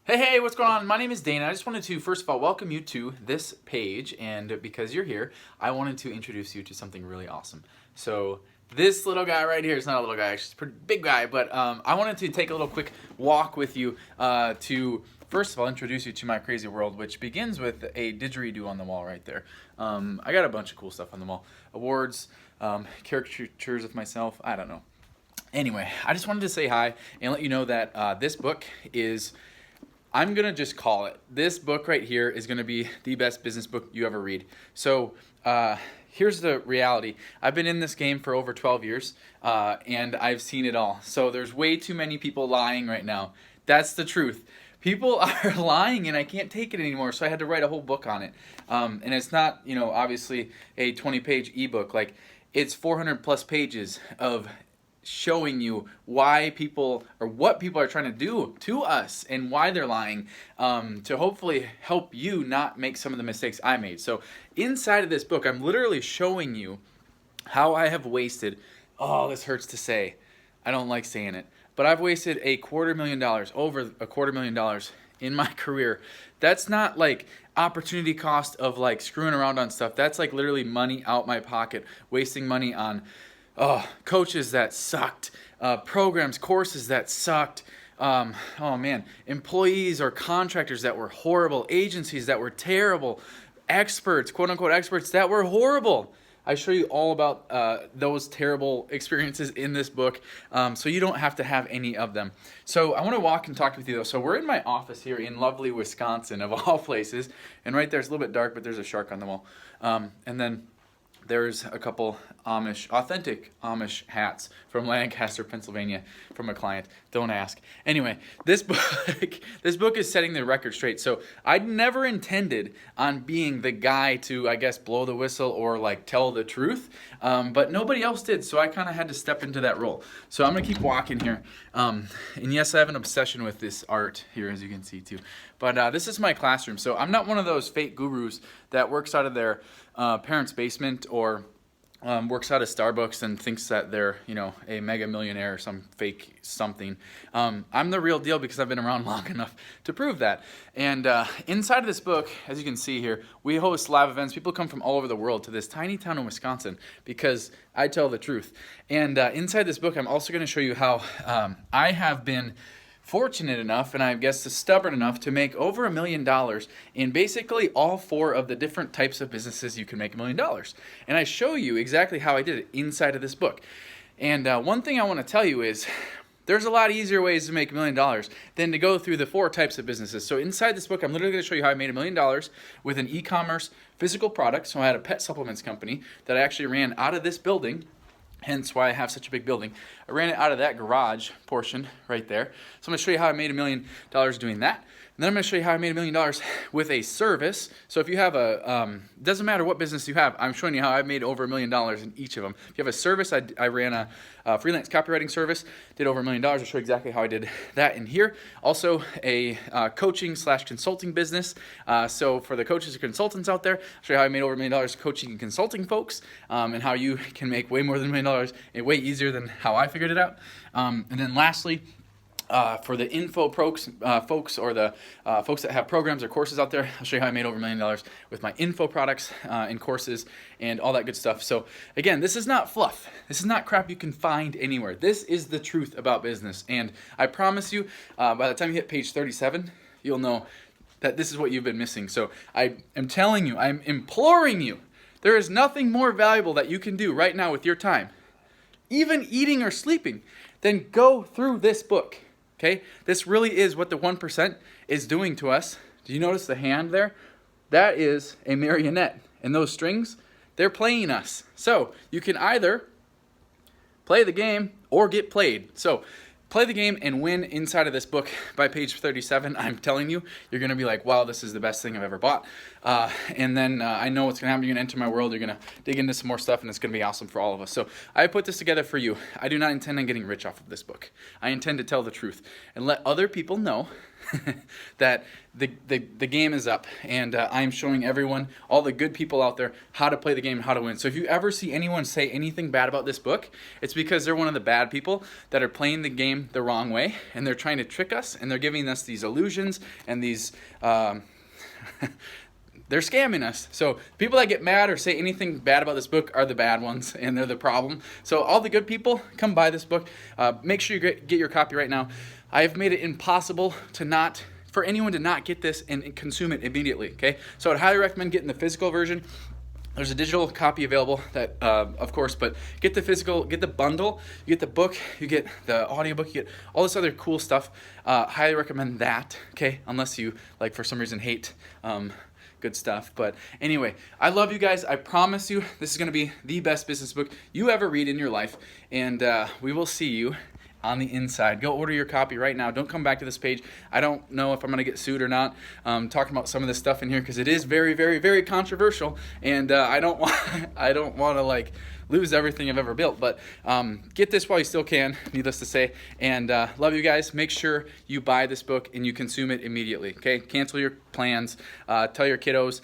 Hey, what's going on? My name is Dana. I just wanted to, first of all, welcome you to this page. And because you're here, I wanted to introduce you to something really awesome. So this little guy right here is not a little guy, actually, he's a pretty big guy. But I wanted to take a little quick walk with you to, first of all, introduce you to my crazy world, which begins with a didgeridoo on the wall right there. I got a bunch of cool stuff on the wall. Awards, caricatures of myself, I don't know. Anyway, I just wanted to say hi and let you know that this book is... I'm going to just call it. This book right here is going to be the best business book you ever read. So here's the reality. I've been in this game for over 12 years, and I've seen it all. So there's way too many people lying right now. That's the truth. People are lying, and I can't take it anymore, so I had to write a whole book on it. And it's not, obviously a 20-page ebook. Like, it's 400 plus pages of showing you why people or what people are trying to do to us and why they're lying, to hopefully help you not make some of the mistakes I made. So inside of this book, I'm literally showing you how I have wasted, oh, this hurts to say, I don't like saying it, but I've wasted $250,000, over $250,000 in my career. That's not like opportunity cost of like screwing around on stuff. That's like literally money out my pocket, wasting money on coaches that sucked, programs, courses that sucked, employees or contractors that were horrible, agencies that were terrible, experts, quote unquote experts that were horrible. I show you all about those terrible experiences in this book, so you don't have to have any of them. So I want to walk and talk with you though. So we're in my office here in lovely Wisconsin, of all places, and right there it's a little bit dark, but there's a shark on the wall, and then there's a couple authentic Amish hats from Lancaster, Pennsylvania, from a client. Don't ask. Anyway, this book is setting the record straight. So I never intended on being the guy to, I guess, blow the whistle or like tell the truth, but nobody else did. So I kind of had to step into that role. So I'm gonna keep walking here. And yes, I have an obsession with this art here, as you can see too. But this is my classroom. So I'm not one of those fake gurus that works out of their parents' basement or works out of Starbucks and thinks that they're, a mega millionaire or some fake something. I'm the real deal because I've been around long enough to prove that. And inside of this book, as you can see here, we host live events. People come from all over the world to this tiny town in Wisconsin because I tell the truth. And inside this book, I'm also going to show you how I have been fortunate enough, and I guess stubborn enough, to make over $1 million in basically all 4 of the different types of businesses you can make $1 million. And I show you exactly how I did it inside of this book. And one thing I want to tell you is there's a lot easier ways to make $1 million than to go through the 4 types of businesses. So inside this book, I'm literally going to show you how I made $1 million with an e-commerce physical product. So I had a pet supplements company that I actually ran out of this building. Hence why I have such a big building. I ran it out of that garage portion right there. So I'm going to show you how I made $1 million doing that. And then I'm going to show you how I made $1 million with a service. So if you have doesn't matter what business you have, I'm showing you how I made over $1 million in each of them. If you have a service, I ran a freelance copywriting service, did over $1 million. I'll show you exactly how I did that in here. Also a coaching/consulting business. So for the coaches or consultants out there, I'll show you how I made over $1 million coaching and consulting folks, and how you can make way more than $1 million and way easier than how I figured it out. And then lastly, for the info folks or the folks that have programs or courses out there, I'll show you how I made over $1 million with my info products and courses and all that good stuff. So again, this is not fluff. This is not crap you can find anywhere. This is the truth about business. And I promise you, by the time you hit page 37, you'll know that this is what you've been missing. So I am telling you, I'm imploring you, there is nothing more valuable that you can do right now with your time, even eating or sleeping, than go through this book. Okay, this really is what the 1% is doing to us. Do you notice the hand there? That is a marionette. And those strings, they're playing us. So you can either play the game or get played. So play the game and win inside of this book by page 37. I'm telling you, you're going to be like, wow, this is the best thing I've ever bought. And then I know what's going to happen. You're going to enter my world. You're going to dig into some more stuff, and it's going to be awesome for all of us. So I put this together for you. I do not intend on getting rich off of this book. I intend to tell the truth and let other people know that the game is up, and I'm showing everyone, all the good people out there, how to play the game and how to win. So if you ever see anyone say anything bad about this book, it's because they're one of the bad people that are playing the game the wrong way, and they're trying to trick us, and they're giving us these illusions and these they're scamming us. So people that get mad or say anything bad about this book are the bad ones, and they're the problem. So all the good people, come buy this book. Make sure you get your copy right now. I have made it impossible for anyone to not get this and consume it immediately. Okay, so I'd highly recommend getting the physical version. There's a digital copy available, that of course, but get the physical, get the bundle, you get the book, you get the audiobook, you get all this other cool stuff. Highly recommend that. Okay, unless you, like, for some reason hate good stuff. But anyway, I love you guys. I promise you this is going to be the best business book you ever read in your life, and we will see you on the inside. Go order your copy right now. Don't come back to this page. I don't know if I'm going to get sued or not, talking about some of this stuff in here, because it is very, very, very controversial, and I don't want to like lose everything I've ever built. But get this while you still can, needless to say. And love you guys. Make sure you buy this book and you consume it immediately. Okay, cancel your plans. Tell your kiddos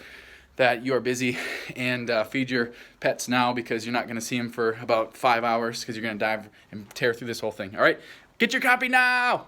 that you are busy, and feed your pets now, because you're not going to see them for about 5 hours, because you're going to dive and tear through this whole thing. All right, get your copy now.